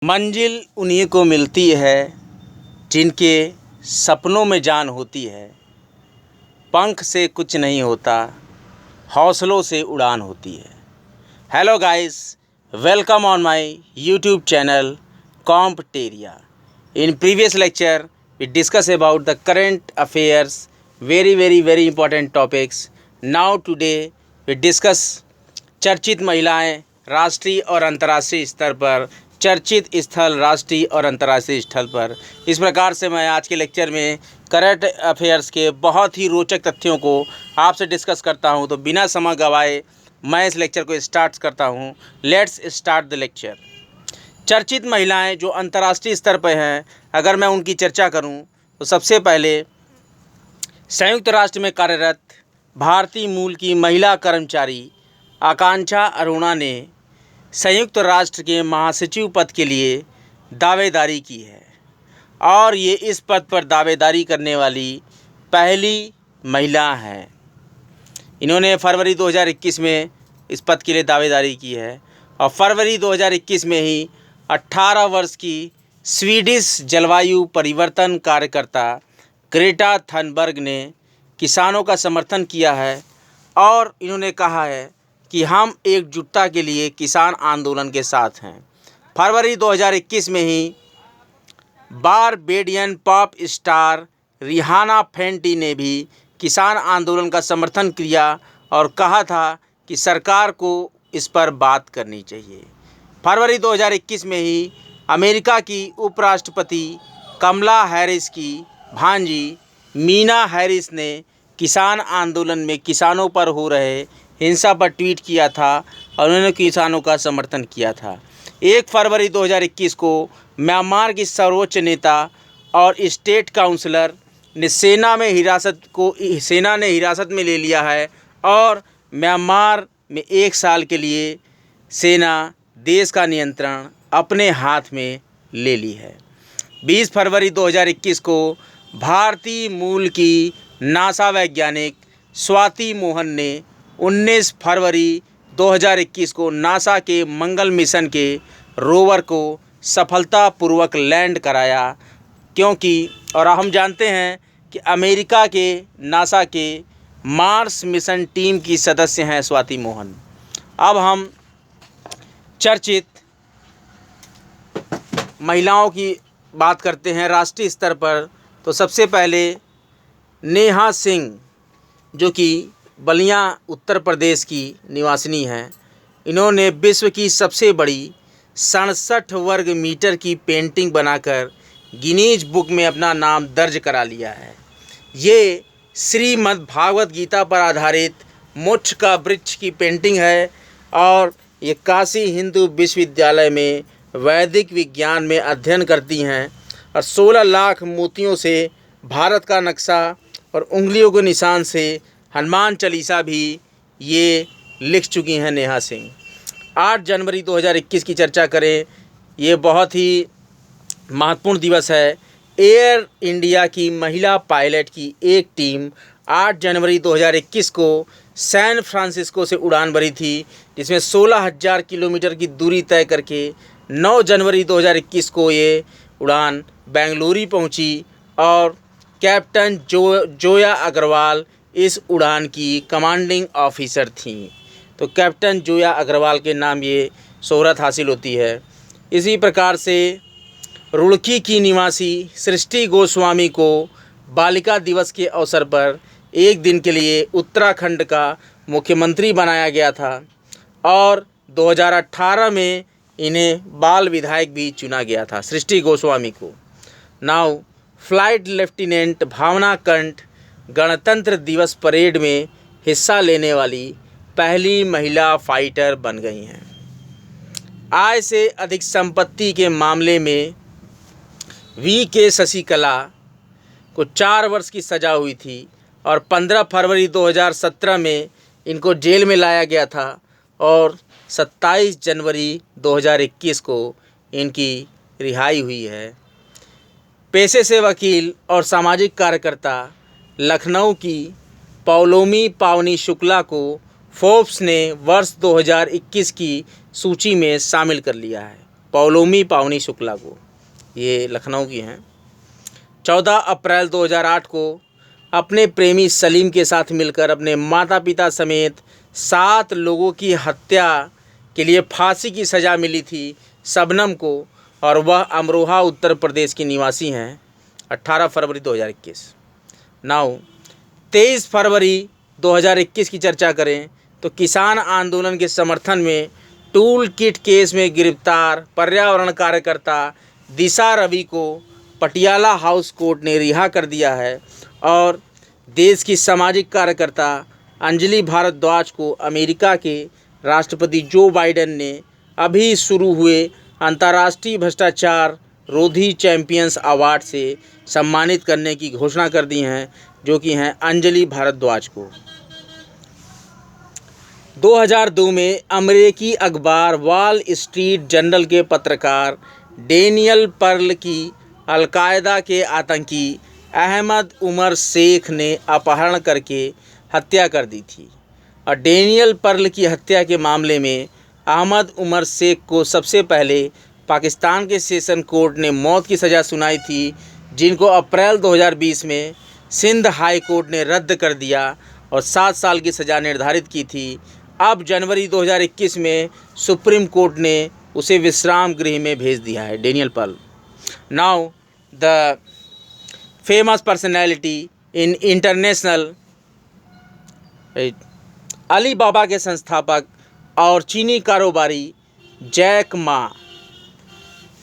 मंजिल उन्हीं को मिलती है जिनके सपनों में जान होती है। पंख से कुछ नहीं होता, हौसलों से उड़ान होती है। Hello guys, welcome on my YouTube channel कॉम्पटेरिया। In previous lecture, we discussed about the current affairs, very important topics. Now today we discuss चर्चित महिलाएं राष्ट्रीय और अंतर्राष्ट्रीय स्तर पर, चर्चित स्थल राष्ट्रीय और अंतर्राष्ट्रीय स्थल पर। इस प्रकार से मैं आज के लेक्चर में करंट अफेयर्स के बहुत ही रोचक तथ्यों को आपसे डिस्कस करता हूं। तो बिना समय गवाए मैं इस लेक्चर को स्टार्ट करता हूं। Let's start the lecture. चर्चित महिलाएं जो अंतर्राष्ट्रीय स्तर पर हैं, अगर मैं उनकी चर्चा करूं तो सबसे पहले संयुक्त राष्ट्र में कार्यरत भारतीय मूल की महिला कर्मचारी आकांक्षा अरोड़ा ने संयुक्त राष्ट्र के महासचिव पद के लिए दावेदारी की है और ये इस पद पर दावेदारी करने वाली पहली महिला हैं। इन्होंने फरवरी 2021 में इस पद के लिए दावेदारी की है और फरवरी 2021 में ही 18 वर्ष की स्वीडिश जलवायु परिवर्तन कार्यकर्ता ग्रेटा थनबर्ग ने किसानों का समर्थन किया है और इन्होंने कहा है कि हम एकजुटता के लिए किसान आंदोलन के साथ हैं। फरवरी 2021 में ही Barbadian pop star Rihanna Fenty ने भी किसान आंदोलन का समर्थन किया और कहा था कि सरकार को इस पर बात करनी चाहिए। फरवरी 2021 में ही अमेरिका की उपराष्ट्रपति कमला हैरिस की भांजी मीना हैरिस ने किसान आंदोलन में किसानों पर हो रहे हिंसा पर ट्वीट किया था और उन्होंने किसानों का समर्थन किया था। 1 फरवरी 2021 को म्यांमार की सर्वोच्च नेता और स्टेट काउंसलर ने सेना ने हिरासत में ले लिया है और म्यांमार में 1 साल के लिए सेना देश का नियंत्रण अपने हाथ में ले ली है। 20 फरवरी 2021 को भारतीय मूल की नासा वैज्ञानिक स्वाति मोहन ने 19 फरवरी 2021 को नासा के मंगल मिशन के रोवर को सफलतापूर्वक लैंड कराया, क्योंकि और हम जानते हैं कि अमेरिका के नासा के मार्स मिशन टीम की सदस्य हैं स्वाति मोहन। अब हम चर्चित महिलाओं की बात करते हैं राष्ट्रीय स्तर पर। तो सबसे पहले नेहा सिंह, जो कि बलिया उत्तर प्रदेश की निवासिनी हैं, इन्होंने विश्व की सबसे बड़ी 67 वर्ग मीटर की पेंटिंग बनाकर गिनीज बुक में अपना नाम दर्ज करा लिया है। ये श्रीमद् भागवत गीता पर आधारित मोक्ष का वृक्ष की पेंटिंग है और ये काशी हिंदू विश्वविद्यालय में वैदिक विज्ञान में अध्ययन करती हैं और 16 लाख मोतियों से भारत का नक्शा और उंगलियों के निशान से हनुमान चालीसा भी ये लिख चुकी हैं नेहा सिंह। 8 जनवरी 2021 की चर्चा करें, ये बहुत ही महत्वपूर्ण दिवस है। एयर इंडिया की महिला पायलट की एक टीम 8 जनवरी 2021 को सैन फ्रांसिस्को से उड़ान भरी थी, जिसमें 16,000 किलोमीटर की दूरी तय करके 9 जनवरी 2021 को ये उड़ान बेंगलुरु पहुंची और कैप्टन जोया अग्रवाल इस उड़ान की कमांडिंग ऑफिसर थीं। तो कैप्टन जोया अग्रवाल के नाम ये शोहरत हासिल होती है। इसी प्रकार से रुड़की की निवासी सृष्टि गोस्वामी को बालिका दिवस के अवसर पर 1 दिन के लिए उत्तराखंड का मुख्यमंत्री बनाया गया था और 2018 में इन्हें बाल विधायक भी चुना गया था, सृष्टि गोस्वामी को। नाउ फ्लाइट लेफ्टिनेंट भावना कंठ गणतंत्र दिवस परेड में हिस्सा लेने वाली पहली महिला फाइटर बन गई हैं। आय से अधिक संपत्ति के मामले में वी.के. शशिकला को 4 वर्ष की सज़ा हुई थी और 15 फरवरी 2017 में इनको जेल में लाया गया था और 27 जनवरी 2021 को इनकी रिहाई हुई है। पेशे से वकील और सामाजिक कार्यकर्ता लखनऊ की पौलोमी पावनी शुक्ला को फोर्ब्स ने वर्ष 2021 की सूची में शामिल कर लिया है। पौलोमी पावनी शुक्ला को, ये लखनऊ की हैं। 14 अप्रैल 2008 को अपने प्रेमी सलीम के साथ मिलकर अपने माता पिता समेत 7 लोगों की हत्या के लिए फांसी की सज़ा मिली थी शबनम को, और वह अमरोहा उत्तर प्रदेश की निवासी हैं। 18 फरवरी 2021। नाउ 23 फरवरी 2021 की चर्चा करें तो किसान आंदोलन के समर्थन में टूल किट केस में गिरफ्तार पर्यावरण कार्यकर्ता दिशा रवि को पटियाला हाउस कोर्ट ने रिहा कर दिया है, और देश की सामाजिक कार्यकर्ता अंजलि भारद्वाज को अमेरिका के राष्ट्रपति जो बाइडेन ने अभी शुरू हुए अंतर्राष्ट्रीय भ्रष्टाचार रोधी चैंपियंस अवार्ड से सम्मानित करने की घोषणा कर दी हैं, जो कि हैं अंजलि भारद्वाज को। 2002 में अमेरिकी अखबार वॉल स्ट्रीट जर्नल के पत्रकार डेनियल पर्ल की अलकायदा के आतंकी अहमद उमर शेख ने अपहरण करके हत्या कर दी थी, और डेनियल पर्ल की हत्या के मामले में अहमद उमर शेख को सबसे पहले पाकिस्तान के सेशन कोर्ट ने मौत की सज़ा सुनाई थी, जिनको अप्रैल 2020 में सिंध हाई कोर्ट ने रद्द कर दिया और 7 साल की सज़ा निर्धारित की थी। अब जनवरी 2021 में सुप्रीम कोर्ट ने उसे विश्राम गृह में भेज दिया है, Daniel Pearl. Now the famous personality in international Alibaba के संस्थापक और चीनी कारोबारी जैक मा।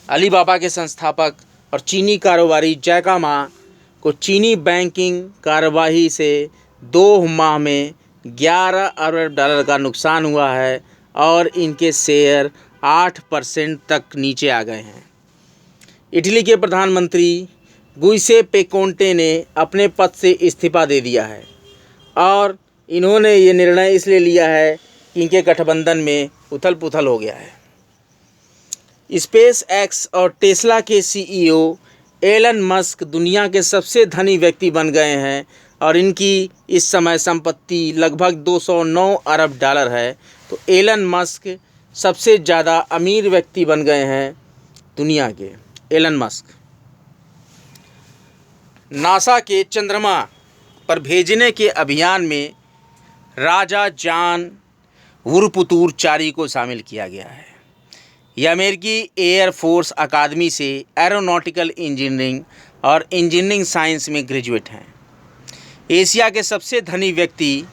अलीबाबा के संस्थापक और चीनी कारोबारी जैक मा को चीनी बैंकिंग कार्यवाही से 2 माह में 11 अरब डॉलर का नुकसान हुआ है, और इनके शेयर 8% तक नीचे आ गए हैं। इटली के प्रधानमंत्री गुइसेप्पे कोंटे ने अपने पद से इस्तीफा दे दिया है, और इन्होंने ये निर्णय इसलिए लिया है कि इनके गठबंधन में उथल पुथल हो गया है। स्पेस एक्स और टेस्ला के सीईओ एलन मस्क दुनिया के सबसे धनी व्यक्ति बन गए हैं, और इनकी इस समय संपत्ति लगभग 209 अरब डॉलर है। तो एलन मस्क सबसे ज़्यादा अमीर व्यक्ति बन गए हैं दुनिया के, एलन मस्क। नासा के चंद्रमा पर भेजने के अभियान में राजा जॉन वुरपुतूर चारी को शामिल किया गया है। यह अमेरिकी एयर फोर्स अकादमी से एरोनॉटिकल इंजीनियरिंग और इंजीनियरिंग साइंस में ग्रेजुएट हैं। एशिया के सबसे धनी व्यक्ति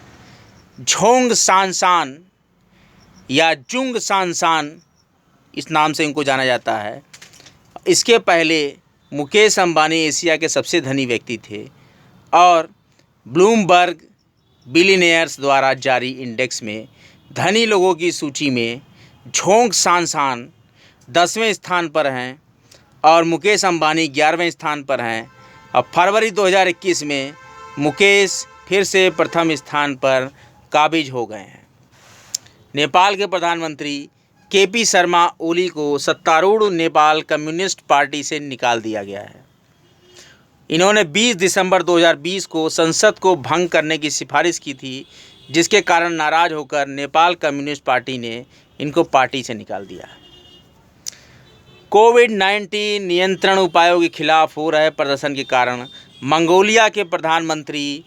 झोंग सांसान या जुंग सांसान, इस नाम से इनको जाना जाता है। इसके पहले मुकेश अंबानी एशिया के सबसे धनी व्यक्ति थे, और ब्लूमबर्ग बिलियनियर्स द्वारा जारी इंडेक्स में धनी लोगों की सूची में झोंग सांसान 10वें स्थान पर हैं, और मुकेश अंबानी 11वें स्थान पर हैं। और फरवरी 2021 में मुकेश फिर से प्रथम स्थान पर काबिज हो गए हैं। नेपाल के प्रधानमंत्री केपी शर्मा ओली को सत्तारूढ़ नेपाल कम्युनिस्ट पार्टी से निकाल दिया गया है। इन्होंने 20 दिसंबर 2020 को संसद को भंग करने की सिफारिश की थी, जिसके कारण नाराज होकर नेपाल कम्युनिस्ट पार्टी ने इनको पार्टी से निकाल दिया। कोविड-19 नियंत्रण उपायों के खिलाफ हो रहे प्रदर्शन के कारण मंगोलिया के प्रधानमंत्री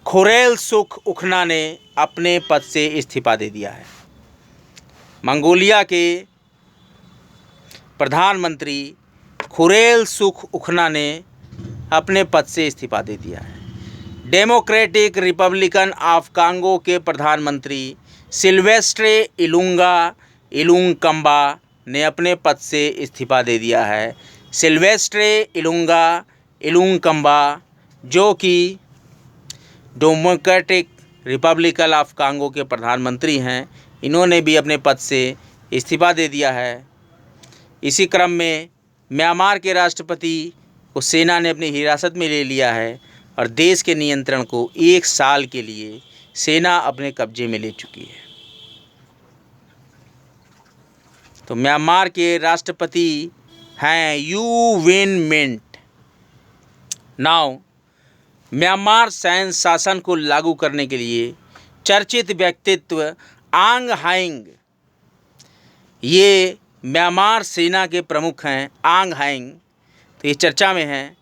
खुरेलसुख उखना ने अपने पद से इस्तीफा दे दिया है। मंगोलिया के प्रधानमंत्री खुरेलसुख उखना ने अपने पद से इस्तीफा दे दिया है। डेमोक्रेटिक रिपब्लिकन ऑफ कांगो के प्रधानमंत्री सिल्वेस्ट्रे इलुंगकम्बा ने अपने पद से इस्तीफा दे दिया है। सिल्वेस्ट्रे इलुंगकम्बा जो कि डेमोक्रेटिक रिपब्लिकन ऑफ कांगो के प्रधानमंत्री हैं, इन्होंने भी अपने पद से इस्तीफा दे दिया है। इसी क्रम में म्यांमार के राष्ट्रपति को सेना ने अपनी हिरासत में ले लिया है, और देश के नियंत्रण को 1 साल के लिए सेना अपने कब्जे में ले चुकी है। तो म्यांमार के राष्ट्रपति हैं you Win Myint. Now Myanmar सैन्य शासन को लागू करने के लिए चर्चित व्यक्तित्व आंग हाइंग ये म्यांमार सेना के प्रमुख हैं आंग हैंग, तो ये चर्चा में हैं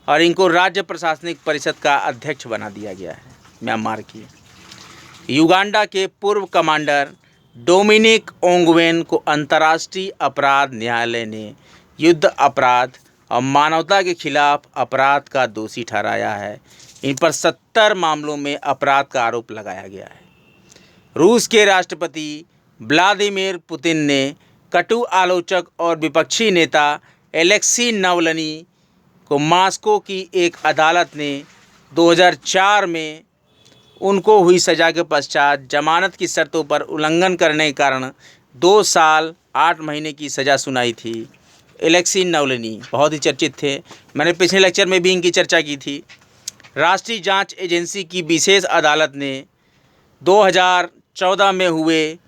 और इनको राज्य प्रशासनिक परिषद का अध्यक्ष बना दिया गया है म्यांमार की। युगांडा के पूर्व कमांडर डोमिनिक ओंगवेन को अंतर्राष्ट्रीय अपराध न्यायालय ने युद्ध अपराध और मानवता के खिलाफ अपराध का दोषी ठहराया है। इन पर 70 मामलों में अपराध का आरोप लगाया गया है। रूस के राष्ट्रपति व्लादिमीर पुतिन ने कटु आलोचक और विपक्षी नेता एलेक्सी नावल्नी को मॉस्को की एक अदालत ने 2004 में उनको हुई सज़ा के पश्चात जमानत की शर्तों पर उल्लंघन करने के कारण 2 साल 8 महीने की सज़ा सुनाई थी। एलेक्सी नावल्नी बहुत ही चर्चित थे, मैंने पिछले लेक्चर में भी इनकी चर्चा की थी। राष्ट्रीय जांच एजेंसी की विशेष अदालत ने 2014 में हुए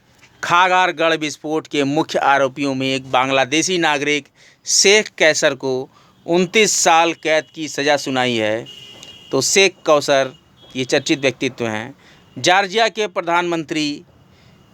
खागार गढ़ विस्फोट के मुख्य आरोपियों में एक बांग्लादेशी नागरिक शेख कैसर को 29 साल कैद की सज़ा सुनाई है। तो शेख कौसर ये चर्चित व्यक्तित्व हैं। जॉर्जिया के प्रधानमंत्री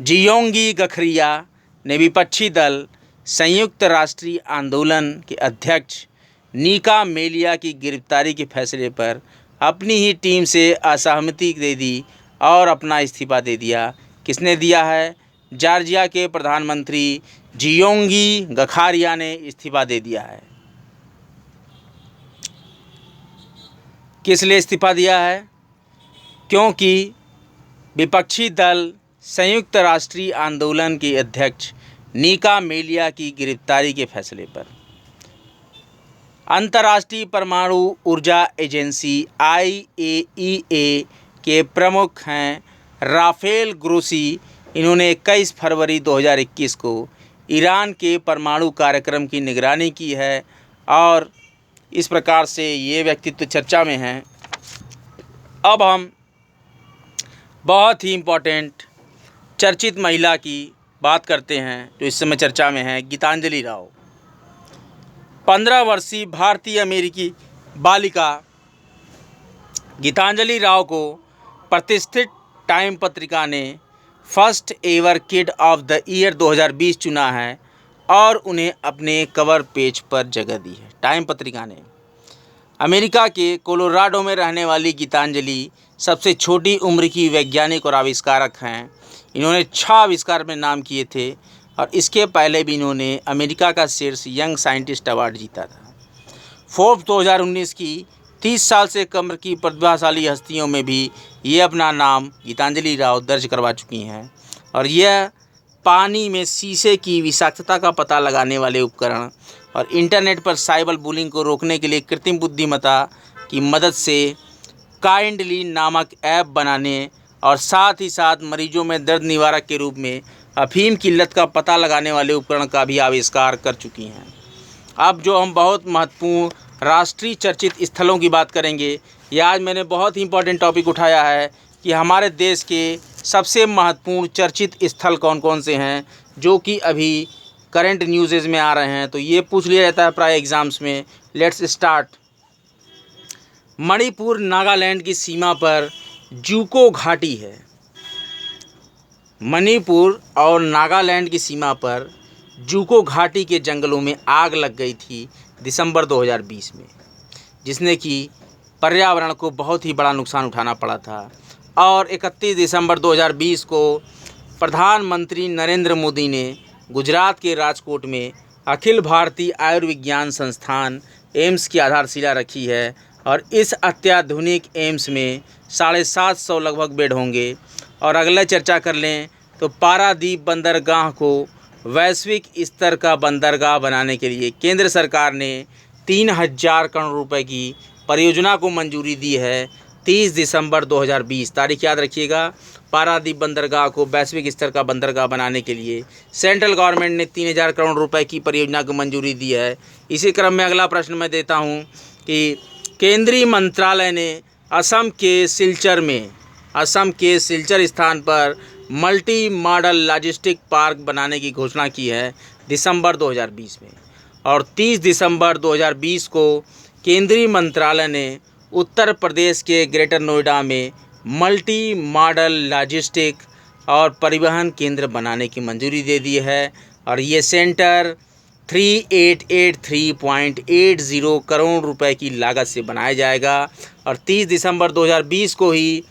जियोंगी गखरिया ने विपक्षी दल संयुक्त राष्ट्रीय आंदोलन के अध्यक्ष निका मेलिया की गिरफ्तारी के फैसले पर अपनी ही टीम से असहमति दे दी और अपना इस्तीफा दे दिया। किसने दिया है? जॉर्जिया के प्रधानमंत्री जियोंगी गखारिया ने इस्तीफा दे दिया है। किस लिए इस्तीफा दिया है? क्योंकि विपक्षी दल संयुक्त राष्ट्रीय आंदोलन के अध्यक्ष निका मेलिया की गिरफ्तारी के फैसले पर अंतर्राष्ट्रीय परमाणु ऊर्जा एजेंसी IAEA के प्रमुख हैं राफेल ग्रोसी। इन्होंने 21 फरवरी 2021 को ईरान के परमाणु कार्यक्रम की निगरानी की है और इस प्रकार से ये व्यक्तित्व चर्चा में हैं। अब हम बहुत ही इम्पोर्टेंट चर्चित महिला की बात करते हैं जो इस समय चर्चा में है, गीतांजलि राव। 15 वर्षीय भारतीय अमेरिकी बालिका गीतांजलि राव को प्रतिष्ठित टाइम पत्रिका ने first ever kid of the year 2020 चुना है और उन्हें अपने कवर पेज पर जगह दी है। टाइम पत्रिका ने अमेरिका के कोलोराडो में रहने वाली गीतांजलि सबसे छोटी उम्र की वैज्ञानिक और आविष्कारक हैं। इन्होंने 6 आविष्कार में नाम किए थे और इसके पहले भी इन्होंने अमेरिका का शीर्ष यंग साइंटिस्ट अवार्ड जीता था। फोर्ब्स 2019 की 30 साल से कम की प्रतिभाशाली हस्तियों में भी ये अपना नाम गीतांजलि राव दर्ज करवा चुकी हैं और यह पानी में शीशे की विषाक्तता का पता लगाने वाले उपकरण और इंटरनेट पर साइबर बुलिंग को रोकने के लिए कृत्रिम बुद्धिमत्ता की मदद से काइंडली नामक ऐप बनाने और साथ ही साथ मरीजों में दर्द निवारक के रूप में अफीम की लत का पता लगाने वाले उपकरण का भी आविष्कार कर चुकी हैं। अब जो हम बहुत महत्वपूर्ण राष्ट्रीय चर्चित स्थलों की बात करेंगे, यह आज मैंने बहुत ही इंपॉर्टेंट टॉपिक उठाया है कि हमारे देश के सबसे महत्वपूर्ण चर्चित स्थल कौन कौन से हैं जो कि अभी करंट न्यूज़ में आ रहे हैं। तो ये पूछ लिया जाता है प्राय एग्ज़ाम्स में। Let's start. मणिपुर नागालैंड की सीमा पर जूको घाटी है। मणिपुर और नागालैंड की सीमा पर जूको घाटी के जंगलों में आग लग गई थी दिसंबर 2020 में, जिसने कि पर्यावरण को बहुत ही बड़ा नुकसान उठाना पड़ा था। और 31 दिसंबर 2020 को प्रधानमंत्री नरेंद्र मोदी ने गुजरात के राजकोट में अखिल भारतीय आयुर्विज्ञान संस्थान एम्स की आधारशिला रखी है और इस अत्याधुनिक एम्स में 750 लगभग बेड होंगे। और अगले चर्चा कर लें तो पारादीप बंदरगाह को वैश्विक स्तर का बंदरगाह बनाने के लिए केंद्र सरकार ने 3000 करोड़ रुपए की परियोजना को मंजूरी दी है। 30 दिसंबर 2020 तारीख याद रखिएगा। पारादीप बंदरगाह को वैश्विक स्तर का बंदरगाह बनाने के लिए सेंट्रल गवर्नमेंट ने 3000 करोड़ रुपए की परियोजना को मंजूरी दी है। इसी क्रम में अगला प्रश्न मैं देता हूं कि केंद्रीय मंत्रालय ने असम के सिलचर स्थान पर मल्टी मॉडल लॉजिस्टिक पार्क बनाने की घोषणा की है दिसंबर 2020 में। और 30 दिसंबर 2020 को केंद्रीय मंत्रालय ने उत्तर प्रदेश के ग्रेटर नोएडा में मल्टी मॉडल लॉजिस्टिक और परिवहन केंद्र बनाने की मंजूरी दे दी है। और ये सेंटर 3883.80 करोड़ रुपए की लागत से बनाया जाएगा और 30 दिसंबर 2020 को ही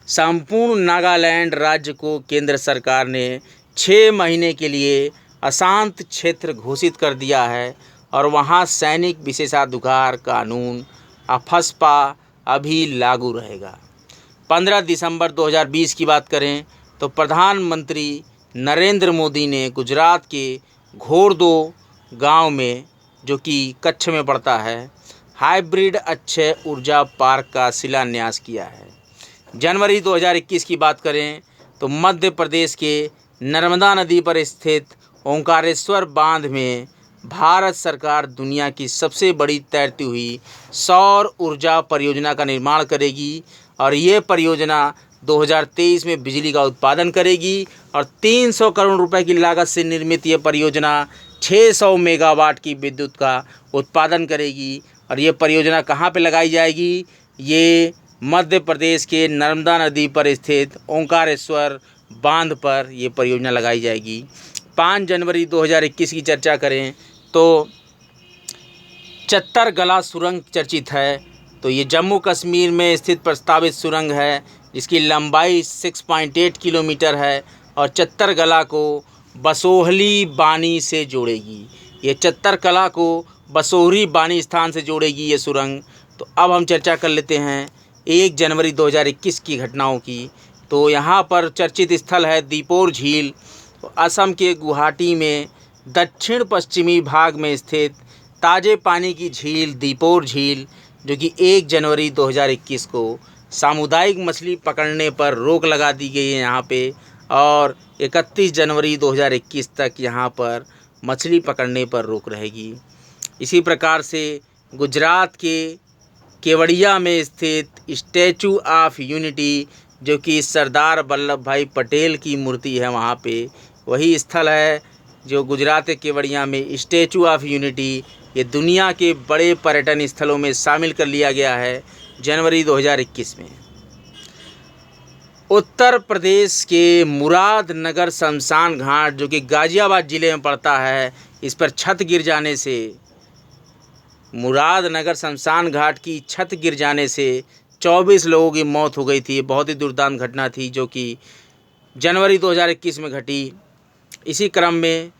संपूर्ण नागालैंड राज्य को केंद्र सरकार ने 6 महीने के लिए अशांत क्षेत्र घोषित कर दिया है और वहाँ सैनिक विशेषाधिकार कानून अफस्पा अभी लागू रहेगा। 15 दिसंबर 2020 की बात करें तो प्रधानमंत्री नरेंद्र मोदी ने गुजरात के घोरदो गांव में, जो कि कच्छ में पड़ता है, हाइब्रिड अक्षय ऊर्जा पार्क का शिलान्यास किया है। जनवरी 2021 की बात करें तो मध्य प्रदेश के नर्मदा नदी पर स्थित ओंकारेश्वर बांध में भारत सरकार दुनिया की सबसे बड़ी तैरती हुई सौर ऊर्जा परियोजना का निर्माण करेगी और ये परियोजना 2023 में बिजली का उत्पादन करेगी और 300 करोड़ रुपए की लागत से निर्मित ये परियोजना 600 मेगावाट की विद्युत का उत्पादन करेगी। और ये परियोजना कहाँ पे लगाई जाएगी? ये मध्य प्रदेश के नर्मदा नदी पर स्थित ओंकारेश्वर बांध पर ये परियोजना लगाई जाएगी। 5 जनवरी 2021 की चर्चा करें तो चत्तरगला सुरंग चर्चित है। तो ये जम्मू कश्मीर में स्थित प्रस्तावित सुरंग है जिसकी लंबाई 6.8 किलोमीटर है और चत्तरगला को बसोहली बानी से जोड़ेगी। ये चत्तरकला को बसोहरी बानी स्थान से जोड़ेगी ये सुरंग। तो अब हम चर्चा कर लेते हैं 1 जनवरी 2021 की घटनाओं की। तो यहाँ पर चर्चित स्थल है दीपोर झील। तो असम के गुवाहाटी में दक्षिण पश्चिमी भाग में स्थित ताज़े पानी की झील दीपोर झील, जो कि 1 जनवरी 2021 को सामुदायिक मछली पकड़ने पर रोक लगा दी गई है यहाँ पे और 31 जनवरी 2021 तक यहाँ पर मछली पकड़ने पर रोक रहेगी। इसी प्रकार से गुजरात के केवड़िया में स्थित स्टैचू ऑफ यूनिटी, जो कि सरदार वल्लभ भाई पटेल की मूर्ति है, वहाँ पे वही स्थल है जो गुजरात के केवड़िया में स्टैचू ऑफ यूनिटी, ये दुनिया के बड़े पर्यटन स्थलों में शामिल कर लिया गया है जनवरी 2021 में। उत्तर प्रदेश के मुरादनगर शमशान घाट, जो कि गाज़ियाबाद ज़िले में पड़ता है, इस पर छत गिर जाने से, मुरादनगर शमशान घाट की छत गिर जाने से 24 लोगों की मौत हो गई थी। बहुत ही दुर्दांत घटना थी जो कि जनवरी 2021 में घटी। इसी क्रम में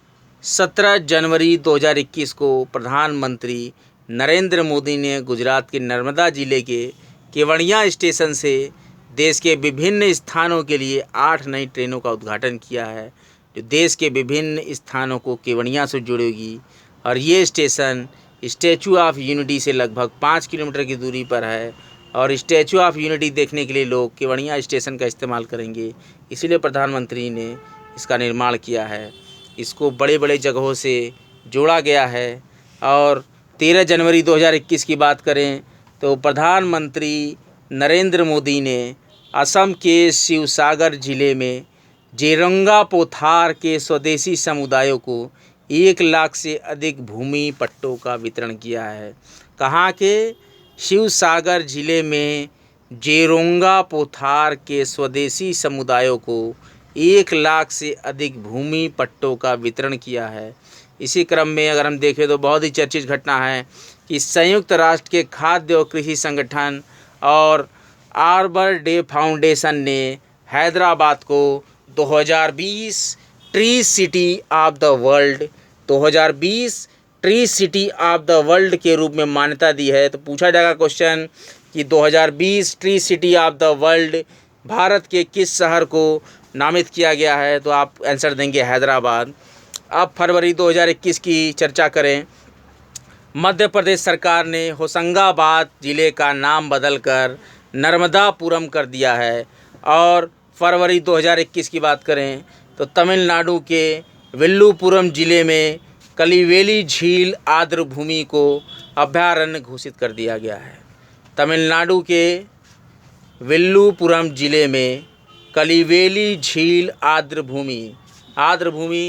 17 जनवरी 2021 को प्रधानमंत्री नरेंद्र मोदी ने गुजरात के नर्मदा ज़िले के केवड़िया स्टेशन से देश के विभिन्न स्थानों के लिए 8 नई ट्रेनों का उद्घाटन किया है, जो देश के विभिन्न स्थानों को केवड़िया से जोड़ेगी। और ये स्टेशन स्टैचू ऑफ यूनिटी से लगभग 5 किलोमीटर की दूरी पर है और स्टैचू ऑफ यूनिटी देखने के लिए लोग केवड़िया स्टेशन का इस्तेमाल करेंगे। इसीलिए प्रधानमंत्री ने इसका निर्माण किया है। इसको बड़े बड़े जगहों से जोड़ा गया है। और 13 जनवरी 2021 की बात करें तो प्रधानमंत्री नरेंद्र मोदी ने असम के शिवसागर ज़िले में जेरंगा पोथार के स्वदेशी समुदायों को 1 लाख से अधिक भूमि पट्टों का वितरण किया है। कहाँ के? शिवसागर ज़िले में जेरोंगा पोथार के स्वदेशी समुदायों को 1 लाख से अधिक भूमि पट्टों का वितरण किया है। इसी क्रम में अगर हम देखें तो बहुत ही चर्चित घटना है कि संयुक्त राष्ट्र के खाद्य और कृषि संगठन और आर्बर डे फाउंडेशन ने हैदराबाद को 2020 tree city of the world 2020 tree city of the world के रूप में मान्यता दी है। तो पूछा जाएगा क्वेश्चन कि 2020 tree city of the world Bharat के किस शहर को नामित किया गया है? तो आप आंसर देंगे हैदराबाद। अब फरवरी 2021 की चर्चा करें। मध्य प्रदेश सरकार ने होशंगाबाद ज़िले का नाम बदलकर नर्मदापुरम कर दिया है। और फरवरी 2021 की बात करें तो तमिलनाडु के विल्लुपुरम ज़िले में कलिवेली झील आर्द्र भूमि को अभयारण्य घोषित कर दिया गया है। तमिलनाडु के विल्लुपुरम ज़िले में कलिवेली झील आर्द्र भूमि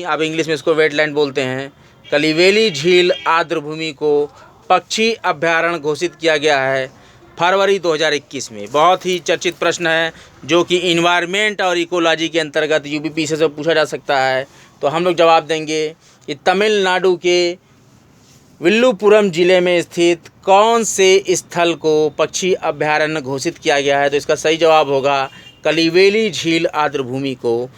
आप इंग्लिश में इसको वेटलैंड बोलते हैं। कलिवेली झील आर्द्र भूमि को पक्षी अभयारण्य घोषित किया गया है फरवरी 2021 में। बहुत ही चर्चित प्रश्न है जो कि इन्वायरमेंट और इकोलॉजी के अंतर्गत यूपीपीसी से पूछा जा सकता है। तो हम लोग जवाब देंगे कि तमिलनाडु के विल्लुपुरम जिले में स्थित कौन से स्थल को पक्षी अभयारण्य घोषित किया गया है। तो इसका सही जवाब होगा कलिवेली झील आर्द्रभूमि को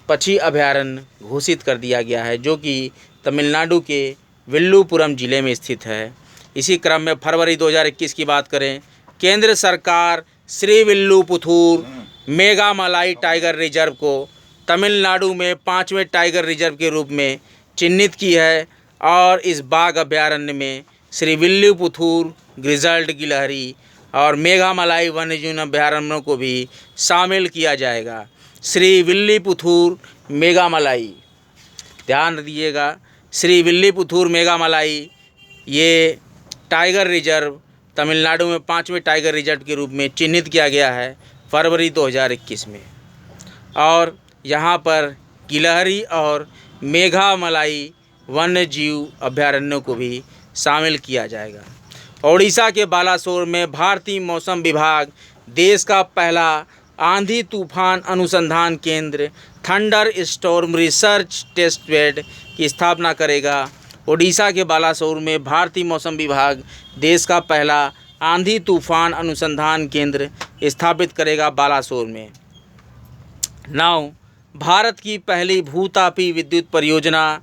पक्षी अभयारण्य घोषित कर दिया गया है, जो कि तमिलनाडु के विल्लुपुरम जिले में स्थित है। इसी क्रम में फरवरी 2021 की बात करें, केंद्र सरकार श्रीविल्लुपुथूर मेघामलाई टाइगर रिजर्व को तमिलनाडु में 5वें टाइगर रिजर्व के रूप में चिन्हित की है और इस बाघ अभयारण्य में श्रीविल्लुपुथूर, ग्रिजल्ड गिलहरी और मेघामलाई वन्यजीव अभयारण्यों को भी शामिल किया जाएगा। श्रीविल्लुपुथूर मेघामलाई, ध्यान दीजिएगा, श्रीविल्लुपुथूर मेघामलाई ये टाइगर रिजर्व तमिलनाडु में 5वें टाइगर रिजर्व के रूप में चिन्हित किया गया है फरवरी 2021 में। और यहाँ पर गिलहरी और मेघामलाई वन्य जीव अभयारण्यों को भी शामिल किया जाएगा। ओडिशा के बालासोर में भारतीय मौसम विभाग देश का पहला आंधी तूफान अनुसंधान केंद्र thunderstorm research test bed की स्थापना करेगा। ओडिशा के बालासोर में भारतीय मौसम विभाग देश का पहला आंधी तूफान अनुसंधान केंद्र स्थापित करेगा बालासोर में। 9. भारत की पहली भूतापी विद्युत परियोजना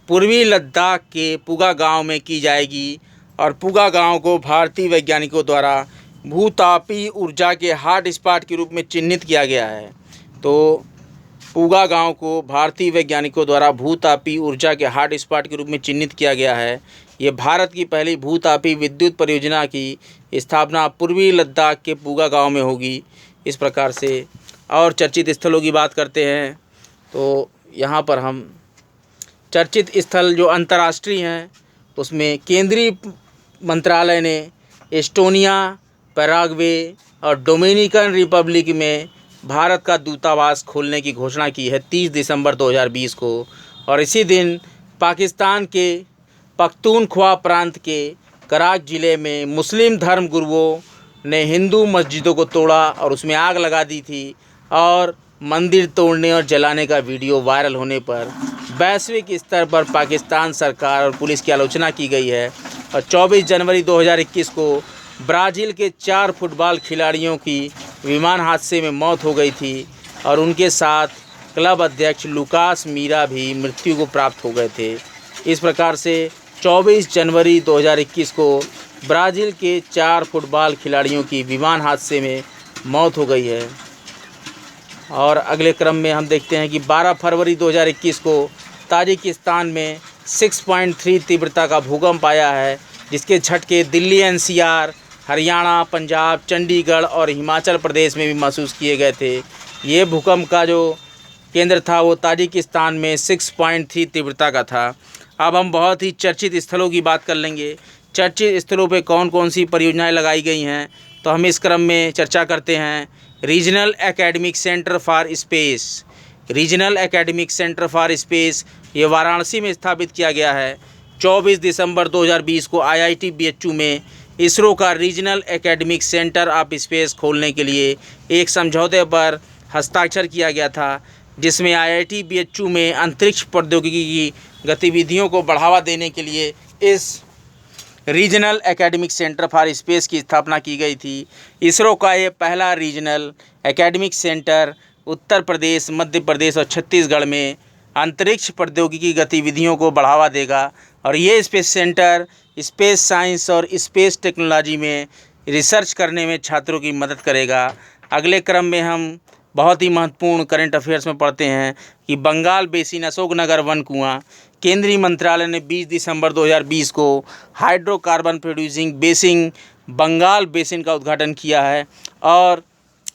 पूर्वी लद्दाख के पुगा गांव में की जाएगी और पुगा गांव को भारतीय वैज्ञानिकों द्वारा भूतापी ऊर्जा के हॉट स्पॉट के रूप में चिन्हित किया गया है। तो पुगा गांव को भारतीय वैज्ञानिकों द्वारा भूतापी ऊर्जा के हॉट स्पॉट के रूप में चिन्हित किया गया है। ये भारत की पहली भूतापी विद्युत परियोजना की स्थापना पूर्वी लद्दाख के पुगा गांव में होगी। इस प्रकार से और चर्चित स्थलों की बात करते हैं तो यहाँ पर हम चर्चित स्थल जो अंतर्राष्ट्रीय हैं उसमें केंद्रीय मंत्रालय ने एस्टोनिया, पैराग्वे और डोमिनिकन रिपब्लिक में भारत का दूतावास खोलने की घोषणा की है 30 दिसंबर 2020 को। और इसी दिन पाकिस्तान के पख्तूनख्वा प्रांत के कराच ज़िले में मुस्लिम धर्म गुरुओं ने हिंदू मस्जिदों को तोड़ा और उसमें आग लगा दी थी और मंदिर तोड़ने और जलाने का वीडियो वायरल होने पर वैश्विक स्तर पर पाकिस्तान सरकार और पुलिस की आलोचना की गई है। और 24 जनवरी 2021 को ब्राज़ील के 4 फुटबॉल खिलाड़ियों की विमान हादसे में मौत हो गई थी और उनके साथ क्लब अध्यक्ष लुकास मीरा भी मृत्यु को प्राप्त हो गए थे। इस प्रकार से 24 जनवरी 2021 को ब्राज़ील के 4 फुटबॉल खिलाड़ियों की विमान हादसे में मौत हो गई है। और अगले क्रम में हम देखते हैं कि 12 फरवरी 2021 को ताजिकिस्तान में 6.3 तीव्रता का भूकंप आया है, जिसके झटके दिल्ली, NCR, हरियाणा, पंजाब, चंडीगढ़ और हिमाचल प्रदेश में भी महसूस किए गए थे। ये भूकंप का जो केंद्र था वो ताजिकिस्तान में 6.3 तीव्रता का था। अब हम बहुत ही चर्चित स्थलों की बात कर लेंगे। चर्चित स्थलों पे कौन कौन सी परियोजनाएं लगाई गई हैं तो हम इस क्रम में चर्चा करते हैं। Regional academic centre for space, regional academic centre for space ये वाराणसी में स्थापित किया गया है। 24 दिसंबर 2020 को IIT BHU में इसरो का regional academic centre of space खोलने के लिए एक समझौते पर हस्ताक्षर किया गया था, जिसमें IIT BHU में अंतरिक्ष प्रौद्योगिकी की गतिविधियों को बढ़ावा देने के लिए इस regional academic centre for space की स्थापना की गई थी। इसरो का ये पहला regional academic centre Uttar Pradesh, Madhya Pradesh और छत्तीसगढ़ में अंतरिक्ष प्रौद्योगिकी गतिविधियों को बढ़ावा देगा और ये स्पेस सेंटर स्पेस साइंस और स्पेस टेक्नोलॉजी में रिसर्च करने में छात्रों की मदद करेगा। अगले क्रम में हम बहुत ही महत्वपूर्ण करंट अफेयर्स में पढ़ते हैं कि बंगाल बेसिन अशोकनगर वन कुआं, केंद्रीय मंत्रालय ने 20 दिसंबर 2020 को hydrocarbon producing basin Bengal basin का उद्घाटन किया है। और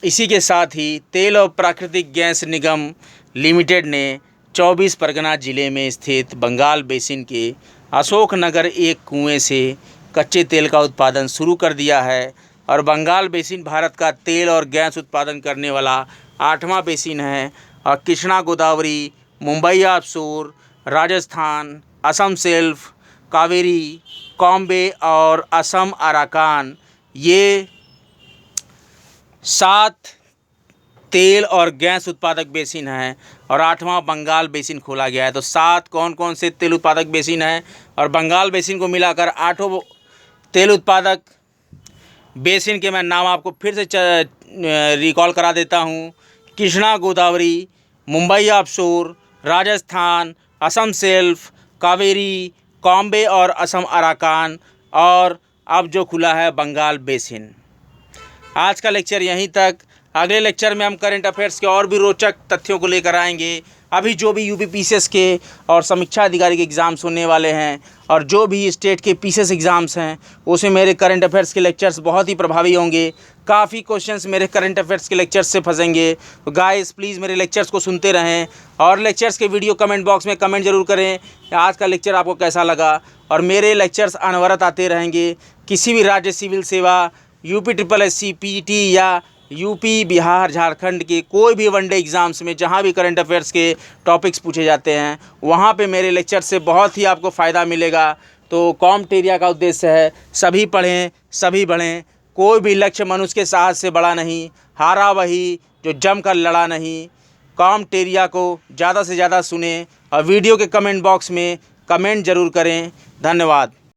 इसी के साथ ही तेल और प्राकृतिक गैस निगम लिमिटेड ने 24 परगना जिले में स्थित बंगाल बेसिन के अशोकनगर एक कुएं से कच्चे तेल का उत्पादन शुरू कर दिया है। और बंगाल बेसिन भारत का तेल और गैस उत्पादन करने वाला 8वां बेसिन है। और कृष्णा गोदावरी, मुंबई ऑफशोर, राजस्थान, असम सेल्फ, कावेरी, कॉम्बे और असम अराकान ये 7 तेल और गैस उत्पादक बेसिन है और 8वां बंगाल बेसिन खोला गया है। तो 7 कौन कौन से तेल उत्पादक बेसिन हैं और बंगाल बेसिन को मिलाकर 8 तेल उत्पादक बेसिन के मैं नाम आपको फिर से रिकॉल करा देता हूँ। कृष्णा गोदावरी, मुंबई ऑफशोर, राजस्थान, असम सेल्फ, कावेरी, कॉम्बे और असम अराकान, और अब जो खुला है बंगाल बेसिन। आज का लेक्चर यहीं तक। अगले लेक्चर में हम करंट अफेयर्स के और भी रोचक तथ्यों को लेकर आएंगे। अभी जो भी यूपी पीसीएस के और समीक्षा अधिकारी के एग्ज़ाम्स होने वाले हैं और जो भी स्टेट के पीसीएस एग्ज़ाम्स हैं उसमें मेरे करंट अफेयर्स के लेक्चर्स बहुत ही प्रभावी होंगे। काफ़ी क्वेश्चंस मेरे करंट अफेयर्स के लेक्चर्स से फंसेंगे। तो गाइस प्लीज़ मेरे लेक्चर्स को सुनते रहें और लेक्चर्स के वीडियो कमेंट बॉक्स में कमेंट जरूर करें कि आज का लेक्चर आपको कैसा लगा। और मेरे लेक्चर्स अनवरत आते रहेंगे। किसी भी राज्य सिविल सेवा, यूपी SSC, पीटी या यूपी, बिहार, झारखंड के कोई भी वनडे एग्ज़ाम्स में जहां भी करंट अफेयर्स के टॉपिक्स पूछे जाते हैं वहां पे मेरे लेक्चर से बहुत ही आपको फ़ायदा मिलेगा। तो कॉम्टेरिया का उद्देश्य है सभी पढ़ें सभी बढ़ें। कोई भी लक्ष्य मनुष्य के साहस से बड़ा नहीं, हारा वही जो जम कर लड़ा नहीं। कॉम्टेरिया को ज़्यादा से ज़्यादा सुनें और वीडियो के कमेंट बॉक्स में कमेंट ज़रूर करें। धन्यवाद।